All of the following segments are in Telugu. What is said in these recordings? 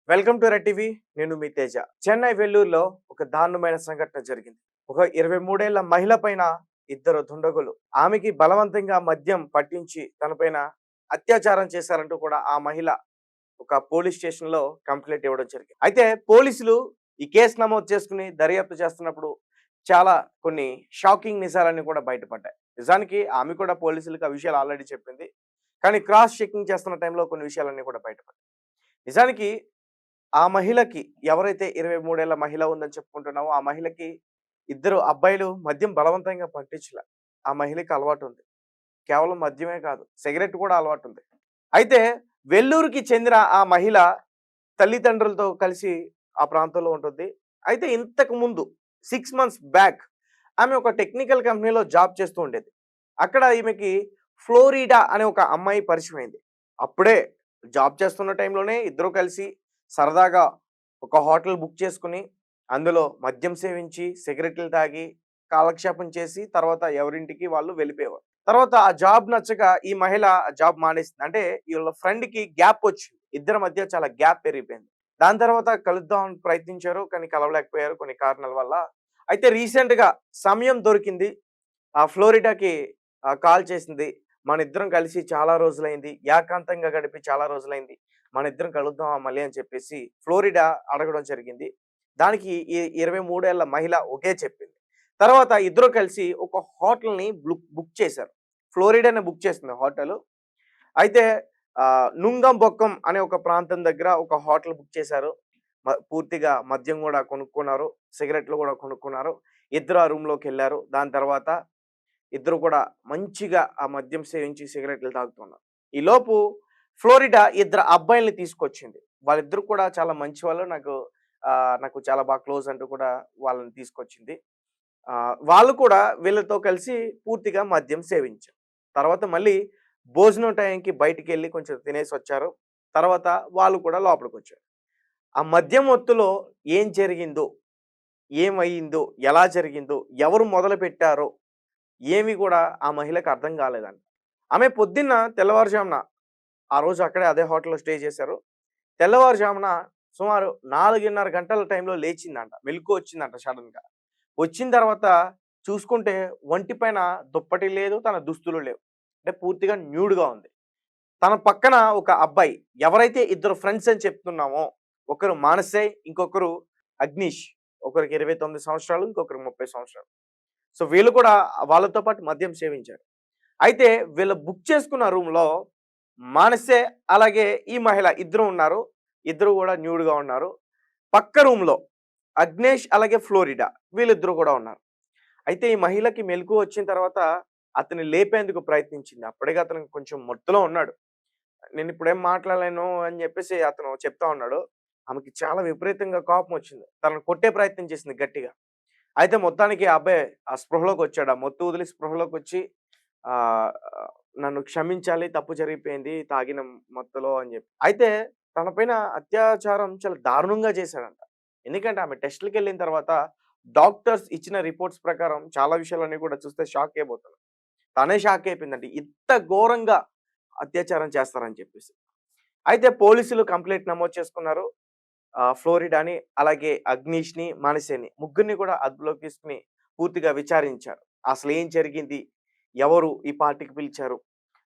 Welcome to red TV. నేను మీ తేజ. చెన్నై వెల్లూరులో ఒక దారుణమైన సంఘటన జరిగింది. ఒక 23 ఏళ్ల మహిళ పైన ఇద్దరు దుండగులు ఆమెకి బలవంతంగా మద్యం పట్టించి తనపైన అత్యాచారం చేశారంటూ కూడా ఆ మహిళ ఒక పోలీస్ స్టేషన్ లో కంప్లైంట్ ఇవ్వడం జరిగింది. అయితే పోలీసులు ఈ కేసు నమోదు చేసుకుని దర్యాప్తు చేస్తున్నప్పుడు చాలా కొన్ని షాకింగ్ నిజాలన్నీ కూడా బయటపడ్డాయి. నిజానికి ఆమె కూడా పోలీసులకు ఆ విషయాలు ఆల్రెడీ చెప్పింది. కానీ క్రాస్ చెకింగ్ చేస్తున్న టైంలో కొన్ని విషయాలన్నీ కూడా బయటపడ్డాయి. నిజానికి ఆ మహిళకి ఎవరైతే 23 ఏళ్ల మహిళ ఉందని చెప్పుకుంటున్నామో, ఆ మహిళకి ఇద్దరు అబ్బాయిలు మద్యం బలవంతంగా పట్టించలే. ఆ మహిళకి అలవాటుంది. కేవలం మద్యమే కాదు, సిగరెట్ కూడా అలవాటుంది. అయితే వెల్లూరుకి చెందిన ఆ మహిళ తల్లిదండ్రులతో కలిసి ఆ ప్రాంతంలో ఉంటుంది. అయితే ఇంతకు ముందు 6 మంత్స్ బ్యాక్ ఆమె ఒక టెక్నికల్ కంపెనీలో జాబ్ చేస్తూ ఉండేది. అక్కడ ఈమెకి ఫ్లోరిడా అనే ఒక అమ్మాయి పరిచయమైంది. అప్పుడే జాబ్ చేస్తున్న టైంలోనే ఇద్దరు కలిసి సరదాగా ఒక హోటల్ బుక్ చేసుకొని, అందులో మద్యం సేవించి, సిగరెట్లు తాగి, కాలక్షేపం చేసి తర్వాత ఎవరింటికి వాళ్ళు వెళ్ళిపోయేవారు. తర్వాత ఆ జాబ్ నచ్చక ఈ మహిళ జాబ్ మానేసింది. అంటే వీళ్ళ ఫ్రెండ్‌కి గ్యాప్ వచ్చింది. ఇద్దరి మధ్య చాలా గ్యాప్ పెరిగిపోయింది. దాని తర్వాత కలుద్దాం అని ప్రయత్నించారు. కానీ కలవలేకపోయారు కొన్ని కారణాల వల్ల. అయితే రీసెంట్‌గా సమయం దొరికింది. ఆ ఫ్లోరిడాకి కాల్ చేసింది. మనిద్దరం కలిసి చాలా రోజులైంది. ఏకాంతంగా గడిపి చాలా రోజులైంది. మనిద్దరం కలుద్దామా మళ్ళీ అని చెప్పేసి ఫ్లోరిడా అడగడం జరిగింది. దానికి ఈ 23 ఏళ్ల మహిళ ఓకే చెప్పింది. తర్వాత ఇద్దరు కలిసి ఒక హోటల్‌ని బుక్ చేశారు. ఫ్లోరిడానే బుక్ చేసింది హోటలు. అయితే నుంగంబొక్కం అనే ఒక ప్రాంతం దగ్గర ఒక హోటల్ బుక్ చేశారు. పూర్తిగా మద్యం గూడా కొనుక్కున్నారు. సిగరెట్లు గూడా కొనుక్కున్నారు. ఇద్దరు ఆ రూమ్‌లోకెళ్లారు. దాని తర్వాత ఇద్దరు కూడా మంచిగా ఆ మద్యం సేవించి సిగరెట్లు తాగుతున్నారు. ఈలోపు ఫ్లోరిడా ఇద్దరు అబ్బాయిల్ని తీసుకొచ్చింది. వాళ్ళిద్దరూ కూడా చాలా మంచివాళ్ళు. నాకు చాలా బాగా క్లోజ్ అంటూ కూడా వాళ్ళని తీసుకొచ్చింది. వాళ్ళు కూడా వీళ్ళతో కలిసి పూర్తిగా మద్యం సేవించారు. తర్వాత మళ్ళీ భోజనం టైంకి బయటికెళ్ళి కొంచెం తినేసొచ్చారు. తర్వాత వాళ్ళు కూడా లోపలికొచ్చారు. ఆ మద్యం మత్తులో ఏం జరిగిందో, ఏమయిందో, ఎలా జరిగిందో, ఎవరు మొదలుపెట్టారో ఏమి కూడా ఆ మహిళకి అర్థం కాలేదంట. ఆమె పొద్దున్న తెల్లవారుజామున ఆ రోజు అక్కడే అదే హోటల్‌లో స్టే చేశారు. తెల్లవారుజామున సుమారు 4:30 గంటల టైంలో లేచిందంట. మెలుకువ వచ్చిందంట సడెన్‌గా. వచ్చిన తర్వాత చూసుకుంటే ఒంటి పైన దుప్పటి లేదు, తన దుస్తులు లేవు. అంటే పూర్తిగా న్యూడ్‌గా ఉంది. తన పక్కన ఒక అబ్బాయి, ఎవరైతే ఇద్దరు ఫ్రెండ్స్ అని చెప్తున్నామో, ఒకరు మానసే, ఇంకొకరు అగ్నీష్. ఒకరికి 29 సంవత్సరాలు, ఇంకొకరికి 30 సంవత్సరాలు. సో, వీళ్ళు కూడా వాళ్ళతో పాటు మద్యం సేవించారు. అయితే వీళ్ళు బుక్ చేసుకున్న రూమ్‌లో మానసే, అలాగే ఈ మహిళ ఇద్దరు ఉన్నారు. ఇద్దరు గూడా న్యూడ్‌గా ఉన్నారు. పక్క రూమ్‌లో అగ్నేష్ అలాగే ఫ్లోరిడా వీళ్ళిద్దరూ గూడా ఉన్నారు. అయితే ఈ మహిళకి మెలుకువ వచ్చిన తర్వాత అతన్ని లేపేందుకు ప్రయత్నించింది. అప్పటికే అతను కొంచెం మత్తులో ఉన్నాడు. నేనిప్పుడేం మాట్లాడలేను అని జెప్పేసి అతను చెప్తా ఉన్నాడు. ఆమెకి చాలా విపరీతంగా కోపం వచ్చింది. తనను కొట్టే ప్రయత్నం చేసింది గట్టిగా. అయితే మొత్తానికి ఆ అబ్బాయి ఆ స్పృహలోకొచ్చాడు. ఆ మత్తు వదిలి స్పృహలోకొచ్చి ఆహ్, నన్ను క్షమించాలి, తప్పు జరిగిపోయింది తాగిన మత్తులో అని జెప్పి. అయితే తన పైన అత్యాచారం చాలా దారుణంగా చేశాడంట. ఎందుకంటే ఆమె టెస్ట్‌లకెళ్ళిన తర్వాత డాక్టర్స్ ఇచ్చిన రిపోర్ట్స్ ప్రకారం చాలా విషయాలన్నీ కూడా చూస్తే షాక్ అయిపోతారు. తనే షాక్ అయిపోయిందంట. ఇంత ఘోరంగా అత్యాచారం చేస్తారని చెప్పేసి. అయితే పోలీసులు కంప్లెయింట్ నమోదు చేసుకున్నారు. ఫ్లోరిడాని, అలాగే అగ్నీష్‌ని, మానసేని ముగ్గురిని కూడా అదుపులోకి తీసుకొని పూర్తిగా విచారించారు. అసలేం జరిగింది? ఎవరు ఈ పార్టీకి పిలిచారు?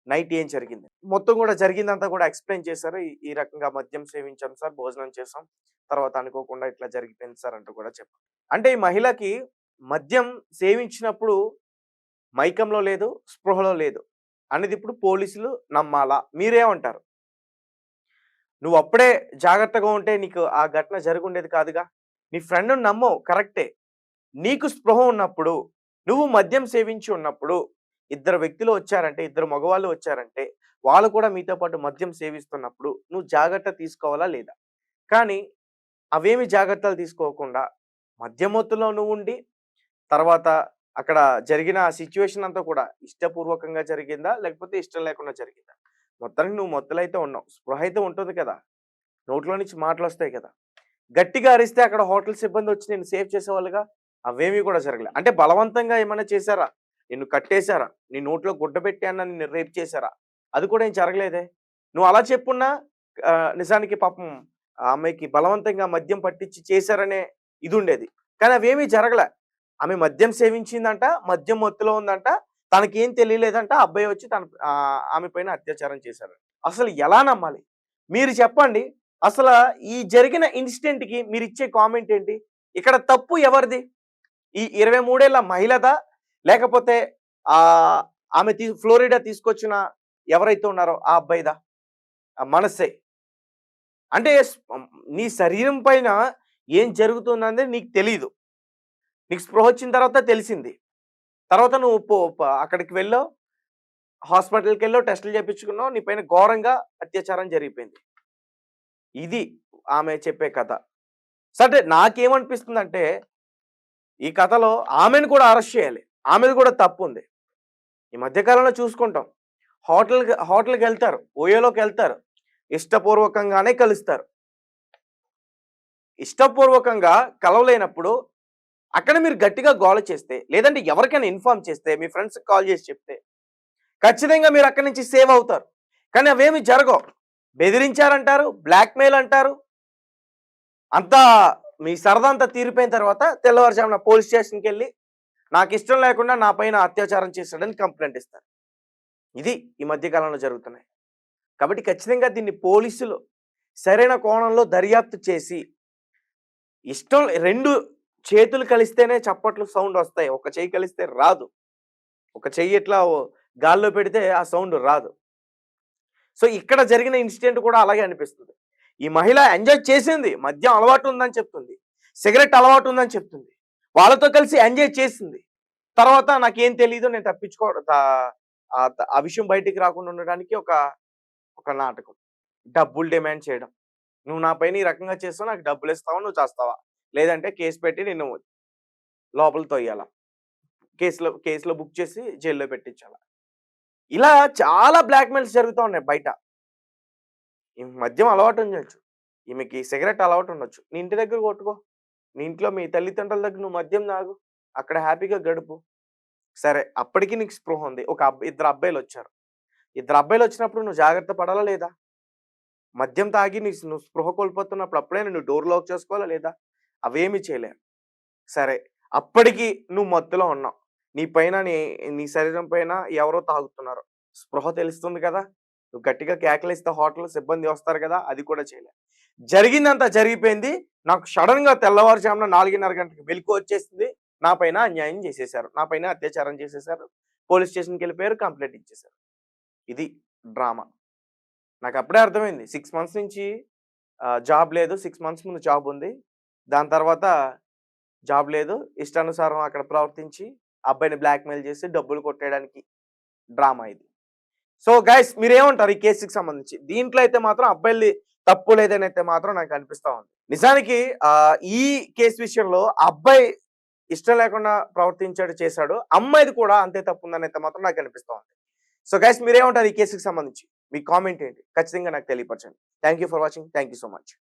నైట్ ఏం జరిగింది? మొత్తం కూడా జరిగిందంతా కూడా ఎక్స్‌ప్లెయిన్ చేశారు. ఈ ఈ రకంగా మద్యం సేవించాం సార్, భోజనం చేసాం. తర్వాత అనుకోకుండా ఇట్లా జరిగిపోయింది సార్ అంటూ కూడా చెప్పారు. అంటే ఈ మహిళకి మద్యం సేవించినప్పుడు మైకంలో లేదు, స్పృహలో లేదు అనేది ఇప్పుడు పోలీసులు నమ్మాలా? మీరేమంటారు? నువ్వప్పుడే జాగ్రత్తగా ఉంటే నీకు ఆ ఘటన జరిగుండేది కాదుగా. నీ ఫ్రెండ్‌ని నమ్మవు కరెక్టే. నీకు స్పృహ ఉన్నప్పుడు, నువ్వు మద్యం సేవించి ఉన్నప్పుడు, ఇద్దరు వ్యక్తులు వచ్చారంటే, ఇద్దరు మగవాళ్ళు వచ్చారంటే, వాళ్ళు కూడా మీతో పాటు మద్యం సేవిస్తున్నప్పుడు, నువ్వు జాగ్రత్త తీసుకోవాలా లేదా? కానీ అవేమి జాగ్రత్తలు తీసుకోకుండా, మద్యం మత్తులో నువ్వుండి, తర్వాత అక్కడ జరిగిన ఆ సిట్యుయేషన్ అంతా కూడా ఇష్టపూర్వకంగా జరిగిందా? లేకపోతే ఇష్టం లేకుండా జరిగిందా? మొత్తానికి నువ్వు మత్తులో ఉన్నావు. స్పృహ అయితే ఉంటుంది కదా! నోట్లో నుంచి మాటలొస్తాయి కదా! గట్టిగా అరిస్తే అక్కడ హోటల్ సిబ్బందొచ్చి నిన్ను సేవ్ చేసేవాళ్ళుగా. అవేమీ కూడా జరగలే. అంటే బలవంతంగా ఏమన్నా చేశారా? నిన్ను కట్టేసారా? నీ నోట్లో గుడ్డ పెట్టి అన్నా నిన్ను రేప్ చేశారా? అది కూడా ఏం జరగలేదే. నువ్వు అలా చెప్పున్నా నిజానికి పాపం ఆమెకి బలవంతంగా మద్యం పట్టించి చేశారనే ఇది ఉండేది. కానీ అవేమీ జరగలే. ఆమె మద్యం సేవించిందంట, మద్యం మత్తులో ఉందంట, తనకేం తెలియలేదంట. ఆ అబ్బాయి వచ్చి ఆమె పైన అత్యాచారం చేశారు. అసలు ఎలా నమ్మాలి? మీరు చెప్పండి. అసల ఈ జరిగిన ఇన్సిడెంట్‌కి మీరిచ్చే కామెంట్ ఏంటి? ఇక్కడ తప్పు ఎవరిది? ఈ 23 ఏళ్ల మహిళదా? లేకపోతే ఆహ్, ఆమె ఫ్లోరిడా తీసుకొచ్చిన ఎవరైతే ఉన్నారో ఆ అబ్బాయిదా? ఆ మనస్సే. అంటే నీ శరీరం పైన ఏం జరుగుతుందనేది నీకు తెలీదు. నీకు స్పృహొచ్చిన తర్వాత తెలిసింది. తర్వాత నువ్వు అక్కడికి వెళ్ళావు. హాస్పిటల్‌కెళ్ళావు. టెస్టులు చేపించుకున్నావు. నీ పైన ఘోరంగా అత్యాచారం జరిగిపోయింది. ఇది ఆమె చెప్పే కథ. సరే నాకేమనిపిస్తుందంటే, ఈ కథలో ఆమెను కూడా అరెస్ట్ చేయాలి. ఆమెది కూడా తప్పుంది. ఈ మధ్య కాలంలో చూసుకుంటాం. హోటల్‌కెళ్తారు. ఓయోలోకెళ్తారు. ఇష్టపూర్వకంగానే కలుస్తారు. ఇష్టపూర్వకంగా కలవలేనప్పుడు అక్కడ మీరు గట్టిగా గోల చేస్తే, లేదంటే ఎవరికైనా ఇన్ఫార్మ్ చేస్తే, మీ ఫ్రెండ్స్‌కి కాల్ చేసి చెప్తే, ఖచ్చితంగా మీరు అక్కడి నుంచి సేవ్ అవుతారు. కానీ అవేమి జరగవు. బెదిరించారంటారు, బ్లాక్‌మెయిల్ అంటారు. అంతా మీ సరదా అంతా తీరిపోయిన తర్వాత తెల్లవారుజామున పోలీస్ స్టేషన్‌కెళ్ళి నాకిష్టం లేకుండా నా పైన అత్యాచారం చేశాడని కంప్లెయింట్ ఇస్తారు. ఇది ఈ మధ్య కాలంలో జరుగుతున్నాయి. కాబట్టి ఖచ్చితంగా దీన్ని పోలీసులు సరైన కోణంలో దర్యాప్తు చేసి, ఇష్టం 2 చేతులు కలిస్తేనే చప్పట్లు సౌండ్ వస్తాయి. ఒక చెయ్యి కలిస్తే రాదు. ఒక చెయ్యి ఇట్లా గాల్లో పెడితే ఆ సౌండ్ రాదు. సో ఇక్కడ జరిగిన ఇన్సిడెంట్ కూడా అలాగే అనిపిస్తుంది. ఈ మహిళ ఎంజాయ్ చేసింది. మద్యం అలవాటు ఉందని చెప్తుంది. సిగరెట్ అలవాటు ఉందని చెప్తుంది. వాళ్ళతో కలిసి ఎంజాయ్ చేసింది. తర్వాత నాకేం తెలీదు, నేను ఆ విషయం బయటికి రాకుండా ఉండడానికి ఒక నాటకం. డబ్బులు డిమాండ్ చేయడం. నువ్వు నా పైన ఈ రకంగా చేస్తావు, నాకు డబ్బులు ఇస్తావా, నువ్వు చేస్తావా? లేదంటే కేసు పెట్టి నిన్ను లోపల తొయ్యాల. కేసులో బుక్ చేసి జైల్లో పెట్టించాల. ఇలా చాలా బ్లాక్‌మెయిల్స్ జరుగుతా ఉన్నాయి బయట. ఈమెకి మద్యం అలవాటు ఉండొచ్చు. ఈమెకి సిగరెట్ అలవాటు ఉండొచ్చు. నీ ఇంటి దగ్గర కొట్టుకో. నీ ఇంట్లో మీ తల్లిదండ్రుల దగ్గర నువ్వు మద్యం తాగు. అక్కడ హ్యాపీగా గడుపు. సరే అప్పటికి నీకు స్పృహ ఉంది. ఇద్దరు అబ్బాయిలొచ్చారు. ఇద్దరు అబ్బాయిలొచ్చినప్పుడు నువ్వు జాగ్రత్త పడాలా లేదా? మద్యం తాగి నువ్వు స్పృహ కోల్పోతున్నప్పుడు అప్పుడే నువ్వు డోర్ లాక్ చేసుకోవాలా లేదా? అవేమీ చేయలేరు. సరే అప్పటికి నువ్వు మత్తులో ఉన్నావు. నీ పైన నీ శరీరం పైన ఎవరో తాగుతున్నారు. స్పృహ తెలుస్తుంది కదా! నువ్వు గట్టిగా కేకలేస్తే హోటల్ సిబ్బంది వస్తారు కదా! అది కూడా చేయలే. జరిగిందంతా జరిగిపోయింది. నాకు సడెన్‌గా తెల్లవారుజామున 4:30 గంటలకు మెలుకువ వచ్చేసింది. నా పైన అన్యాయం చేసేశారు. నా పైన అత్యాచారం చేసేశారు. పోలీస్ స్టేషన్‌కెళ్ళిపోయారు. కంప్లెయింట్ ఇచ్చేశారు. ఇది డ్రామా. నాకప్పుడే అర్థమైంది. 6 మంత్స్ నుంచి జాబ్ లేదు. 6 మంత్స్ ముందు జాబ్ ఉంది. దాని తర్వాత జాబ్ లేదు. ఇష్టానుసారం అక్కడ ప్రవర్తించి అబ్బాయిని బ్లాక్‌మెయిల్ చేసి డబ్బులు కొట్టేయడానికి డ్రామా ఇది. సో గైస్ మీరేమంటారు ఈ కేసుకి సంబంధించి? దీంట్లో అయితే మాత్రం అబ్బాయిలది తప్పు లేదనైతే మాత్రం నాకు అనిపిస్తా ఉంది. నిజానికి ఈ కేసు విషయంలో అబ్బాయి ఇష్టం లేకుండా చేశాడు. అమ్మాయిది కూడా అంతే తప్పుందనైతే మాత్రం నాకు అనిపిస్తా ఉంది. సో గైస్ మీరేమంటారు ఈ కేసుకి సంబంధించి? మీ కామెంట్ ఏంటి? ఖచ్చితంగా నాకు తెలియపరచండి. Thank you for watching. Thank you so much.